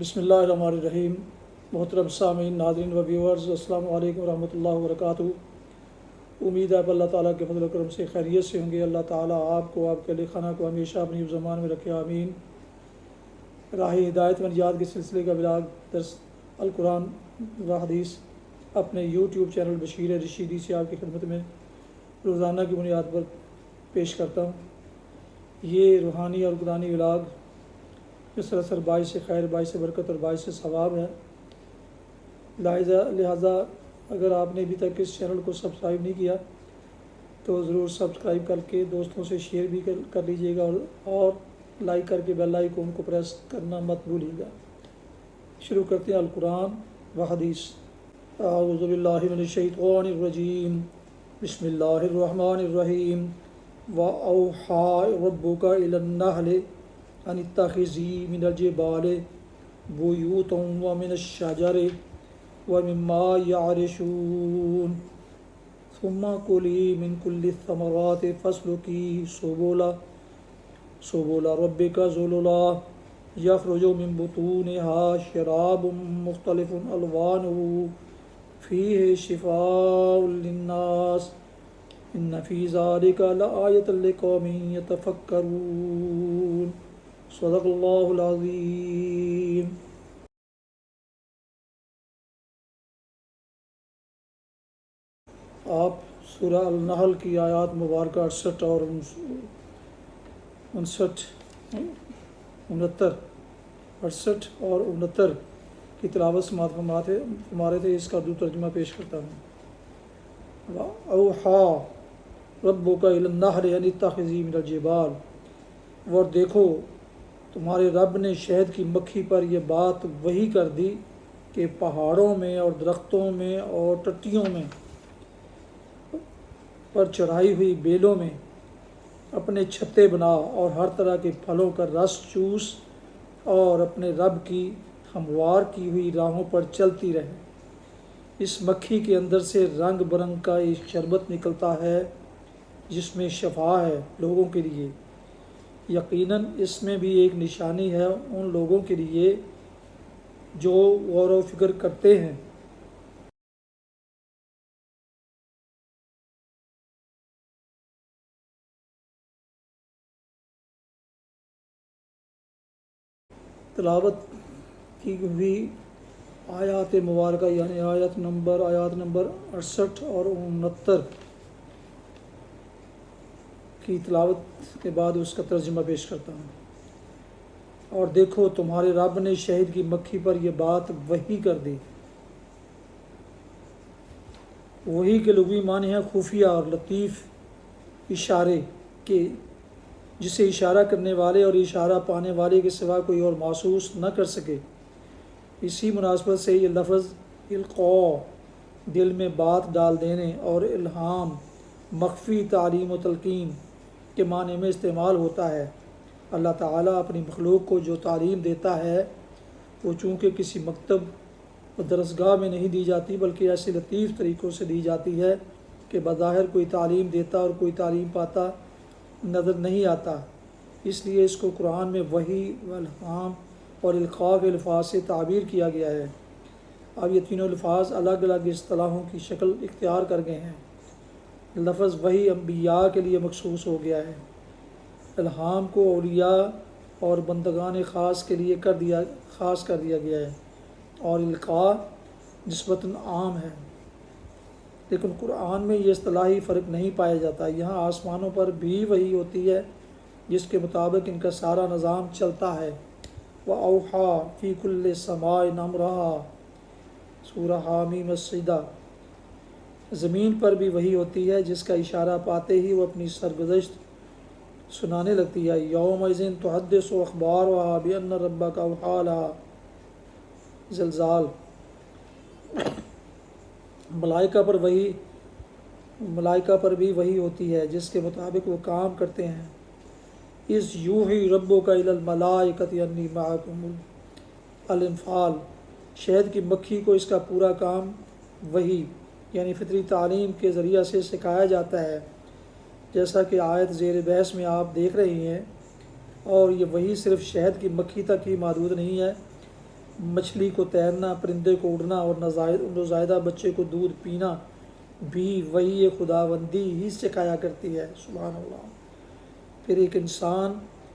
بسم اللہ الرحمن الرحیم۔ محترم سامعین، ناظرین و ویورز، السلام علیکم ورحمۃ اللہ وبرکاتہ۔ امید ہے اللہ تعالیٰ کے فضل و کرم سے خیریت سے ہوں گے۔ اللہ تعالیٰ آپ کو، آپ کے اہل خانہ کو ہمیشہ اپنی زمان میں رکھے، آمین۔ راہ ہدایت و نجات کے سلسلے کا بلاگ درس القرآن و حدیث اپنے یوٹیوب چینل بشیر رشیدی سے آپ کی خدمت میں روزانہ کی بنیاد پر پیش کرتا ہوں۔ یہ روحانی اور قرآنی بلاگ جو سراسر باعث خیر، باعث برکت اور باعث ثواب ہے۔ لہٰذا اگر آپ نے ابھی تک اس چینل کو سبسکرائب نہیں کیا تو ضرور سبسکرائب کر کے دوستوں سے شیئر بھی کر لیجیے گا اور لائک کر کے بیل آئیکن کو پریس کرنا مت بھولیے گا۔ شروع کرتے ہیں القرآن و حدیث۔ اعوذ باللہ من الشیطان الرجیم، بسم اللہ الرحمن الرحیم۔ وَأَوْحَىٰ رَبُّكَ إِلَى النَّحْلِ أَنِ اتَّخِذِي مِنَ الْجِبَالِ بُيُوتًا وَمِنَ الشَّجَرِ وَمِمَّا يَعْرِشُونَ ثُمَّ كُلِي مِن كُلِّ الثَّمَرَاتِ فَاسْلُكِي سُبُلَ رَبِّكَ ذُلُلًا يَخْرُجُ مِن بُطُونِهَا شَرَابٌ مُخْتَلِفٌ أَلْوَانُهُ فِيهِ شِفَاءٌ لِلنَّاسِ إِنَّ فِي ذَلِكَ لَآيَةً لِقَوْمٍ يَتَفَكَّرُونَ۔ صدق اللہ العظیم۔ آپ سورہ النحل کی آیات مبارکہ 68 اور 69 کی تلاوت سماعت فرما رہے تھے۔ اس کا دوسرا ترجمہ پیش کرتا ہوں۔ اوحا ربک الی النحل ان اتخذی من الجبال، اور دیکھو تمہارے رب نے شہد کی مکھی پر یہ بات وحی کر دی کہ پہاڑوں میں اور درختوں میں اور ٹٹیوں میں پر چڑھائی ہوئی بیلوں میں اپنے چھتے بنا اور ہر طرح کے پھلوں کا رس چوس اور اپنے رب کی ہموار کی ہوئی راہوں پر چلتی رہے۔ اس مکھی کے اندر سے رنگ برنگ کا ایک شربت نکلتا ہے جس میں شفا ہے لوگوں کے لیے۔ یقیناً اس میں بھی ایک نشانی ہے ان لوگوں کے لیے جو غور و فکر کرتے ہیں۔ تلاوت کی ہوئی آیات مبارکہ یعنی آیات نمبر 68 اور 69 کی تلاوت کے بعد اس کا ترجمہ پیش کرتا ہوں۔ اور دیکھو تمہارے رب نے شہد کی مکھی پر یہ بات وحی کر دی۔ وحی کے لغوی معنی ہے خفیہ اور لطیف اشارے کے، جسے اشارہ کرنے والے اور اشارہ پانے والے کے سوا کوئی اور محسوس نہ کر سکے۔ اسی مناسبت سے یہ لفظ القاء دل میں بات ڈال دینے اور الہام مخفی تعلیم و تلقین کے معنی میں استعمال ہوتا ہے۔ اللہ تعالیٰ اپنی مخلوق کو جو تعلیم دیتا ہے وہ چونکہ کسی مکتب و درسگاہ میں نہیں دی جاتی بلکہ ایسے لطیف طریقوں سے دی جاتی ہے کہ بظاہر کوئی تعلیم دیتا اور کوئی تعلیم پاتا نظر نہیں آتا۔ اس لیے اس کو قرآن میں وحی و الہام اور القاء کے الفاظ سے تعبیر کیا گیا ہے۔ اب یہ تینوں الفاظ الگ الگ اصطلاحوں کی شکل اختیار کر گئے ہیں۔ لفظ وحی انبیاء کے لیے مخصوص ہو گیا ہے، الہام کو اولیاء اور بندگان خاص کے لیے خاص کر دیا گیا ہے، اور القاء نسبتاً عام ہے۔ لیکن قرآن میں یہ اصطلاحی فرق نہیں پایا جاتا۔ یہاں آسمانوں پر بھی وحی ہوتی ہے جس کے مطابق ان کا سارا نظام چلتا ہے۔ وَأَوْحَىٰ فِي كُلِّ سَمَاءٍ أَمْرَهَا سورہ حامیم السجدہ۔ زمین پر بھی وحی ہوتی ہے جس کا اشارہ پاتے ہی وہ اپنی سرگزشت سنانے لگتی ہے۔ یومئذ تحدث اخبارها بأن ربک اوحیٰ لها زلزال۔ ملائکہ پر بھی وحی ہوتی ہے جس کے مطابق وہ کام کرتے ہیں۔ اذ یوحی ربک الی الملائکۃ انی معکم۔ الانفال۔ شہد کی مکھی کو اس کا پورا کام وحی یعنی فطری تعلیم کے ذریعہ سے سکھایا جاتا ہے، جیسا کہ آیت زیر بحث میں آپ دیکھ رہے ہیں۔ اور یہ وحی صرف شہد کی مکھی تک ہی محدود نہیں ہے مچھلی کو تیرنا، پرندے کو اڑنا اور نوزائیدہ بچے کو دودھ پینا بھی وہی خداوندی ہی سکھایا کرتی ہے۔ سبحان اللہ۔ پھر ایک انسان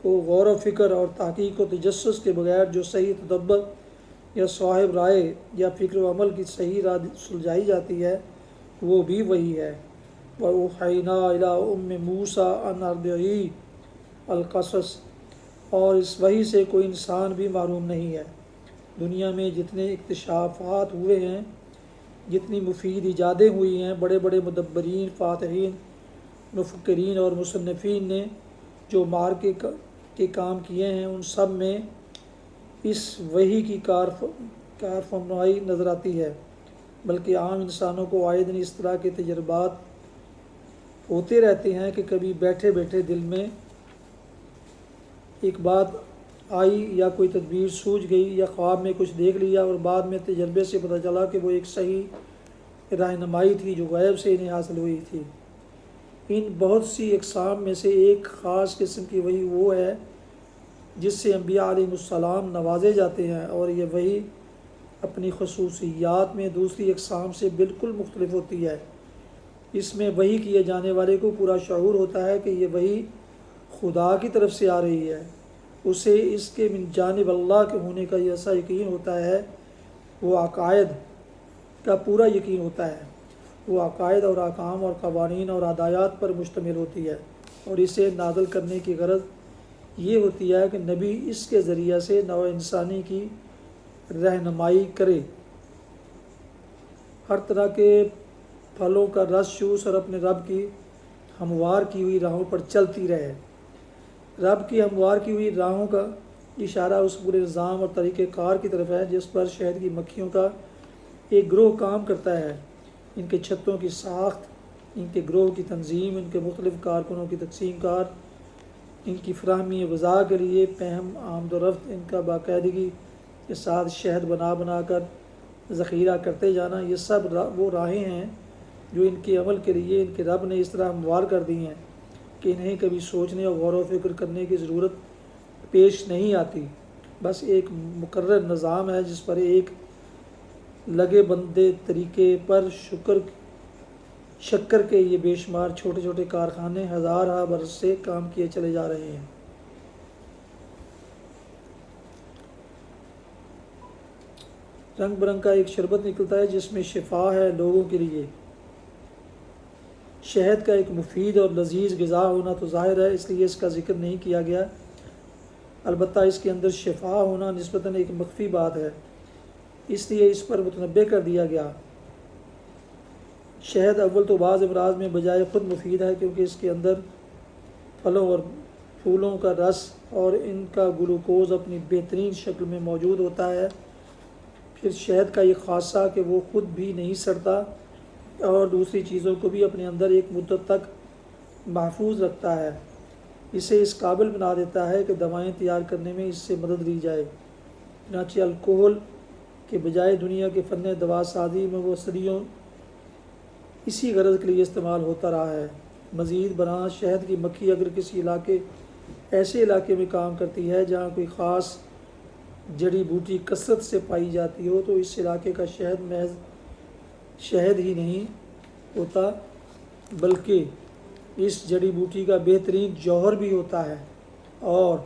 کو غور و فکر اور تحقیق و تجسس کے بغیر جو صحیح تدبر یا صاحب رائے یا فکر و عمل کی صحیح راہ سلجھائی جاتی ہے وہ بھی وہی ہے۔ وَأُوحَيْنَا إِلَىٰ أُمِّ مُوسَىٰ أَنْ أَرْضِعِيهِ الْقَصَصَ، اور اس وحی سے کوئی انسان بھی محروم نہیں ہے۔ دنیا میں جتنے اکتشافات ہوئے ہیں، جتنی مفید ایجادیں ہوئی ہیں، بڑے بڑے مدبرین، فاتحین، مفکرین اور مصنفین نے جو معرکے کے کام کیے ہیں، ان سب میں اس وحی کی کارفرمائی نظر آتی ہے۔ بلکہ عام انسانوں کو آئے دن اس طرح کے تجربات ہوتے رہتے ہیں کہ کبھی بیٹھے بیٹھے دل میں ایک بات آئی یا کوئی تدبیر سوجھ گئی یا خواب میں کچھ دیکھ لیا، اور بعد میں تجربے سے پتہ چلا کہ وہ ایک صحیح رہنمائی تھی جو غیب سے انہیں حاصل ہوئی تھی۔ ان بہت سی اقسام میں سے ایک خاص قسم کی وحی وہ ہے جس سے انبیاء علیہ السلام نوازے جاتے ہیں، اور یہ وحی اپنی خصوصیات میں دوسری اقسام سے بالکل مختلف ہوتی ہے۔ اس میں وحی کیے جانے والے کو پورا شعور ہوتا ہے کہ یہ وحی خدا کی طرف سے آ رہی ہے، اسے اس کے من جانب اللہ کے ہونے کا ایسا یقین ہوتا ہے، وہ عقائد کا پورا یقین ہوتا ہے، وہ عقائد اور احکام اور قوانین اور ہدایات پر مشتمل ہوتی ہے، اور اسے نازل کرنے کی غرض یہ ہوتی ہے کہ نبی اس کے ذریعہ سے نوع انسانی کی رہنمائی کرے، ہر طرح کے پھلوں کا رس چوس اور اپنے رب کی ہموار کی ہوئی راہوں پر چلتی رہے۔ رب کی ہموار کی ہوئی راہوں کا اشارہ اس پورے نظام اور طریقہ کار کی طرف ہے جس پر شہد کی مکھیوں کا ایک گروہ کام کرتا ہے۔ ان کے چھتوں کی ساخت، ان کے گروہ کی تنظیم، ان کے مختلف کارکنوں کی تقسیم کار، ان کی فراہمی غذا کے لیے فہم آمد و رفت، ان کا باقاعدگی کے ساتھ شہد بنا بنا کر ذخیرہ کرتے جانا، یہ سب وہ راہیں ہیں جو ان کے عمل کے لیے ان کے رب نے اس طرح ہموار کر دی ہیں کہ انہیں کبھی سوچنے اور غور و فکر کرنے کی ضرورت پیش نہیں آتی۔ بس ایک مقرر نظام ہے جس پر ایک لگے بندے طریقے پر شکر کے یہ بے شمار چھوٹے چھوٹے کارخانے ہزارہ برس سے کام کیے چلے جا رہے ہیں۔ رنگ برنگ کا ایک شربت نکلتا ہے جس میں شفا ہے لوگوں کے لیے۔ شہد کا ایک مفید اور لذیذ غذا ہونا تو ظاہر ہے، اس لیے اس کا ذکر نہیں کیا گیا، البتہ اس کے اندر شفا ہونا نسبتاً ایک مخفی بات ہے، اس لیے اس پر متنبہ کر دیا گیا۔ شہد اول تو بعض امراض میں بجائے خود مفید ہے کیونکہ اس کے اندر پھلوں اور پھولوں کا رس اور ان کا گلوکوز اپنی بہترین شکل میں موجود ہوتا ہے۔ پھر شہد کا یہ خاصہ کہ وہ خود بھی نہیں سڑتا اور دوسری چیزوں کو بھی اپنے اندر ایک مدت تک محفوظ رکھتا ہے، اسے اس قابل بنا دیتا ہے کہ دوائیں تیار کرنے میں اس سے مدد لی جائے۔ چنانچہ الکحل کے بجائے دنیا کے فن دوا سازی میں وہ صدیوں اسی غرض کے لیے استعمال ہوتا رہا ہے۔ مزید برآں شہد کی مکھی اگر کسی ایسے علاقے میں کام کرتی ہے جہاں کوئی خاص جڑی بوٹی کثرت سے پائی جاتی ہو تو اس علاقے کا شہد محض شہد ہی نہیں ہوتا بلکہ اس جڑی بوٹی کا بہترین جوہر بھی ہوتا ہے اور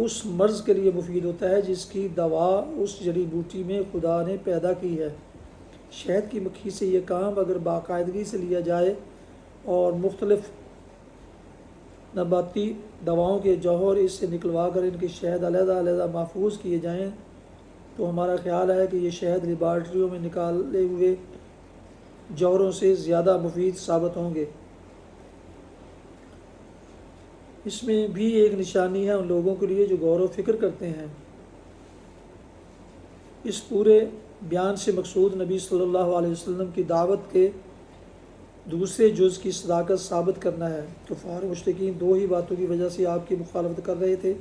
اس مرض کے لیے مفید ہوتا ہے جس کی دوا اس جڑی بوٹی میں خدا نے پیدا کی ہے۔ شہد کی مکھی سے یہ کام اگر باقاعدگی سے لیا جائے اور مختلف نباتی دواؤں کے جوہر اس سے نکلوا کر ان کے شہد علیحدہ علیحدہ محفوظ کیے جائیں تو ہمارا خیال ہے کہ یہ شہد لیبارٹریوں میں نکالے ہوئے جوہروں سے زیادہ مفید ثابت ہوں گے۔ اس میں بھی ایک نشانی ہے ان لوگوں کے لیے جو غور و فکر کرتے ہیں۔ اس پورے بیان سے مقصود نبی صلی اللہ علیہ وسلم کی دعوت کے دوسرے جز کی صداقت ثابت کرنا ہے۔ کفار مشرکین دو ہی باتوں کی وجہ سے آپ کی مخالفت کر رہے تھے،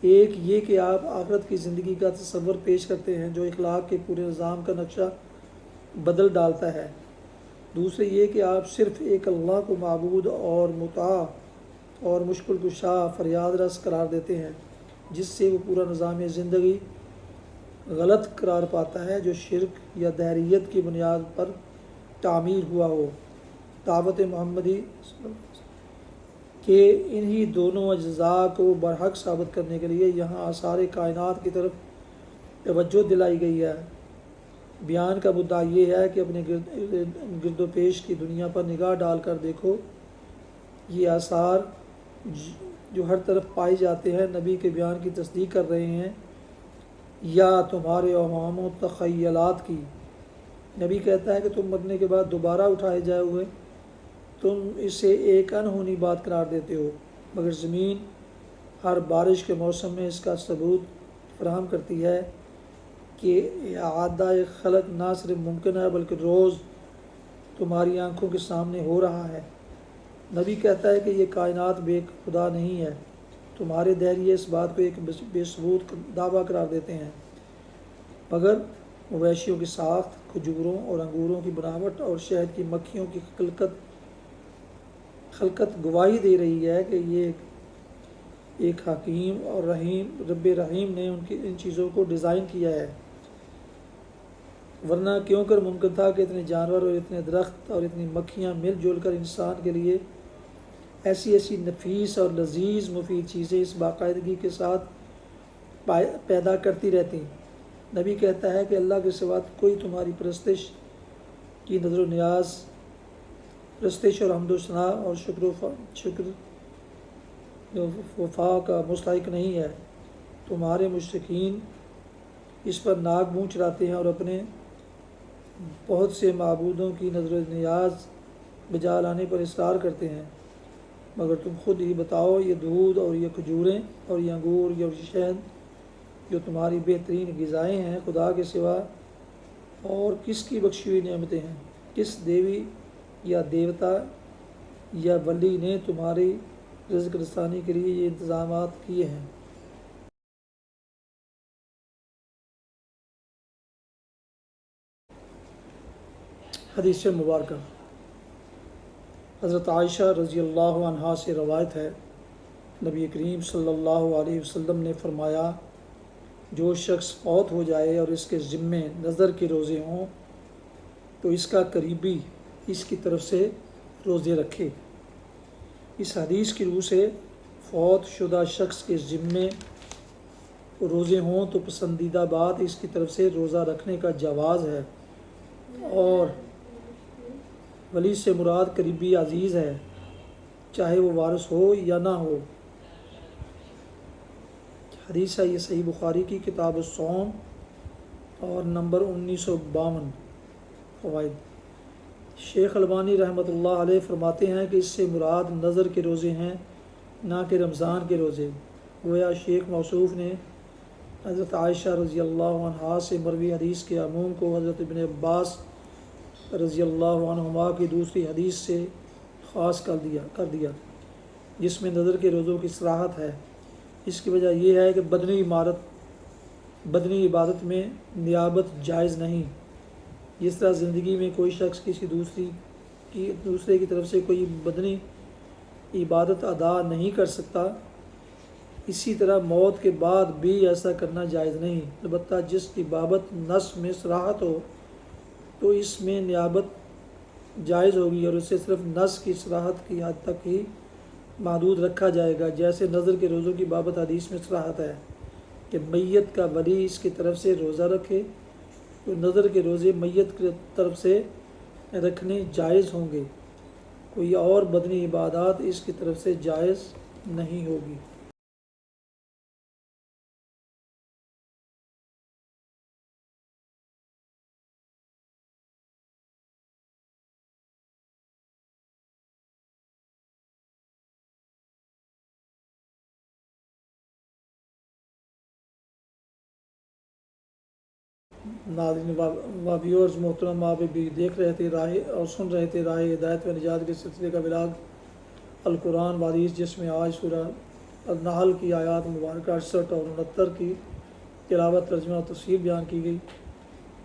ایک یہ کہ آپ آخرت کی زندگی کا تصور پیش کرتے ہیں جو اخلاق کے پورے نظام کا نقشہ بدل ڈالتا ہے، دوسرے یہ کہ آپ صرف ایک اللہ کو معبود اور مطاع اور مشکل کشا فریاد رس قرار دیتے ہیں جس سے وہ پورا نظام زندگی غلط قرار پاتا ہے جو شرک یا دہریت کی بنیاد پر تعمیر ہوا ہو۔ دعوت محمدی کہ انہی دونوں اجزاء کو برحق ثابت کرنے کے لیے یہاں آثار کائنات کی طرف توجہ دلائی گئی ہے۔ بیان کا مدعا یہ ہے کہ اپنے گرد و پیش کی دنیا پر نگاہ ڈال کر دیکھو، یہ آثار جو ہر طرف پائے جاتے ہیں نبی کے بیان کی تصدیق کر رہے ہیں یا تمہارے اوہام و تخیلات کی؟ نبی کہتا ہے کہ تم مرنے کے بعد دوبارہ اٹھائے جائے ہوئے تم اسے ایک انہونی بات قرار دیتے ہو، مگر زمین ہر بارش کے موسم میں اس کا ثبوت فراہم کرتی ہے کہ اعادہ خلق نہ صرف ممکن ہے بلکہ روز تمہاری آنکھوں کے سامنے ہو رہا ہے۔ نبی کہتا ہے کہ یہ کائنات بے خدا نہیں ہے، تمہارے دہریے اس بات کو ایک بے ثبوت دعویٰ قرار دیتے ہیں، مگر مویشیوں کی ساخت، کھجوروں اور انگوروں کی بناوٹ اور شہد کی مکھیوں کی خلقت گواہی دے رہی ہے کہ یہ ایک حکیم اور رب رحیم نے ان چیزوں کو ڈیزائن کیا ہے، ورنہ کیوں کر ممکن تھا کہ اتنے جانور اور اتنے درخت اور اتنی مکھیاں مل جل کر انسان کے لیے ایسی نفیس اور لذیذ مفید چیزیں اس باقاعدگی کے ساتھ پیدا کرتی رہتی۔ نبی کہتا ہے کہ اللہ کے سوا کوئی تمہاری پرستش کی نظر و نیاز، پرستش اور حمد و ثناء اور شکر وفا کا مستحق نہیں ہے۔ تمہارے مشرکین اس پر ناک منہ چڑھاتے ہیں اور اپنے بہت سے معبودوں کی نظر و نیاز بجا لانے پر اصرار کرتے ہیں، مگر تم خود ہی بتاؤ، یہ دودھ اور یہ کھجوریں اور یہ انگور اور یہ شہد جو تمہاری بہترین غذائیں ہیں، خدا کے سوا اور کس کی بخشی ہوئی نعمتیں ہیں؟ کس دیوی یا دیوتا یا ولی نے تمہاری رزق رسانی کے لیے یہ انتظامات کیے ہیں؟ حدیث مبارکہ حضرت عائشہ رضی اللہ عنہا سے روایت ہے، نبی کریم صلی اللہ علیہ وسلم نے فرمایا، جو شخص فوت ہو جائے اور اس کے ذمے نظر کے روزے ہوں تو اس کا قریبی اس کی طرف سے روزے رکھے۔ اس حدیث کی روح سے فوت شدہ شخص کے ذمے روزے ہوں تو پسندیدہ بات اس کی طرف سے روزہ رکھنے کا جواز ہے، اور ولی سے مراد قریبی عزیز ہے، چاہے وہ وارث ہو یا نہ ہو۔ حدیث ہے یہ صحیح بخاری کی کتاب الصوم اور نمبر 1952۔ فوائد: شیخ البانی رحمۃ اللہ علیہ فرماتے ہیں کہ اس سے مراد نظر کے روزے ہیں، نہ کہ رمضان کے روزے۔ گویا شیخ موصوف نے حضرت عائشہ رضی اللہ عنہا سے مروی حدیث کے عموم کو حضرت ابن عباس رضی اللہ عنہما کی دوسری حدیث سے خاص کر دیا جس میں نظر کے روزوں کی صراحت ہے۔ اس کی وجہ یہ ہے کہ بدنی عبادت میں نیابت جائز نہیں۔ جس طرح زندگی میں کوئی شخص کسی دوسرے کی طرف سے کوئی بدنی عبادت ادا نہیں کر سکتا، اسی طرح موت کے بعد بھی ایسا کرنا جائز نہیں۔ البتہ جس کی بابت نص میں صراحت ہو تو اس میں نیابت جائز ہوگی اور اسے صرف نص کی صراحت کی حد تک ہی محدود رکھا جائے گا، جیسے نظر کے روزوں کی بابت حدیث میں صراحت ہے کہ میت کا ولی اس کی طرف سے روزہ رکھے تو نظر کے روزے میت کی طرف سے رکھنے جائز ہوں گے، کوئی اور بدنی عبادات اس کی طرف سے جائز نہیں ہوگی۔ ناظرین و ویورز محترم، آپ بھی دیکھ رہے تھے اور سن رہے تھے راہ ہدایت و نجات کے سلسلے کا ولاگ القرآن و حدیث، جس میں آج سورہ النحل کی آیات مبارکہ 68 اور 69 کی تلاوت، ترجمہ اور تفسیر بیان کی گئی۔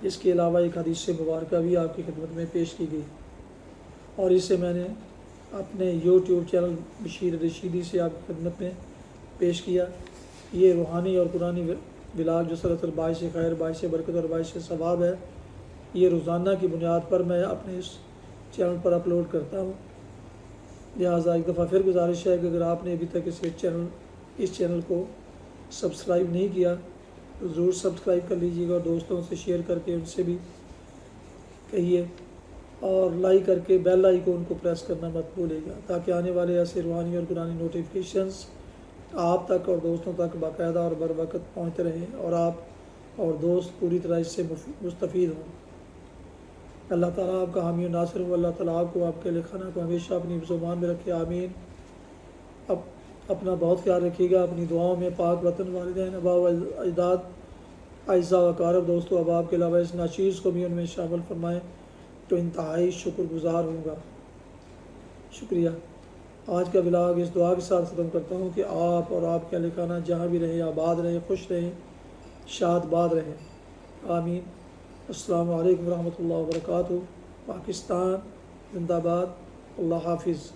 اس کے علاوہ ایک حدیث مبارکہ بھی آپ کی خدمت میں پیش کی گئی، اور اسے میں نے اپنے یوٹیوب چینل بشیر رشیدی سے آپ کی خدمت میں پیش کیا۔ یہ روحانی اور قرآنی ولاگ جو سراسر باعث خیر، باعث برکت اور باعث ثواب ہے، یہ روزانہ کی بنیاد پر میں اپنے اس چینل پر اپلوڈ کرتا ہوں۔ لہٰذا ایک دفعہ پھر گزارش ہے کہ اگر آپ نے ابھی تک اس چینل کو سبسکرائب نہیں کیا تو ضرور سبسکرائب کر لیجیے گا، اور دوستوں سے شیئر کر کے ان سے بھی کہیے، اور لائک کر کے بیل آئیکن کو پریس کرنا مت بھولے گا، تاکہ آنے والے ایسے روحانی اور قرآنی نوٹیفیکیشنز آپ تک اور دوستوں تک باقاعدہ اور بر وقت پہنچتے رہیں، اور آپ اور دوست پوری طرح اس سے مستفید ہوں۔ اللہ تعالیٰ آپ کا حامی و ناصر ہو۔ اللہ تعالیٰ آپ کو، آپ کے خانہ کو ہمیشہ اپنی زبان میں رکھے، آمین۔ اپنا بہت خیال رکھیے گا، اپنی دعاؤں میں پاک وطن، والدین، آباء و اجداد، اعزاء و اقارب، دوستوں احباب کے علاوہ اس ناچیز کو بھی ان میں شامل فرمائیں تو انتہائی شکر گزار ہوں گا۔ شکریہ۔ آج کا ولاگ اس دعا کے ساتھ ختم کرتا ہوں کہ آپ اور آپ کے اہل خانہ جہاں بھی رہیں، آباد رہیں، خوش رہیں، شاد باد رہیں، آمین۔ السلام علیکم ورحمۃ اللہ وبرکاتہ۔ پاکستان زندہ باد۔ اللہ حافظ۔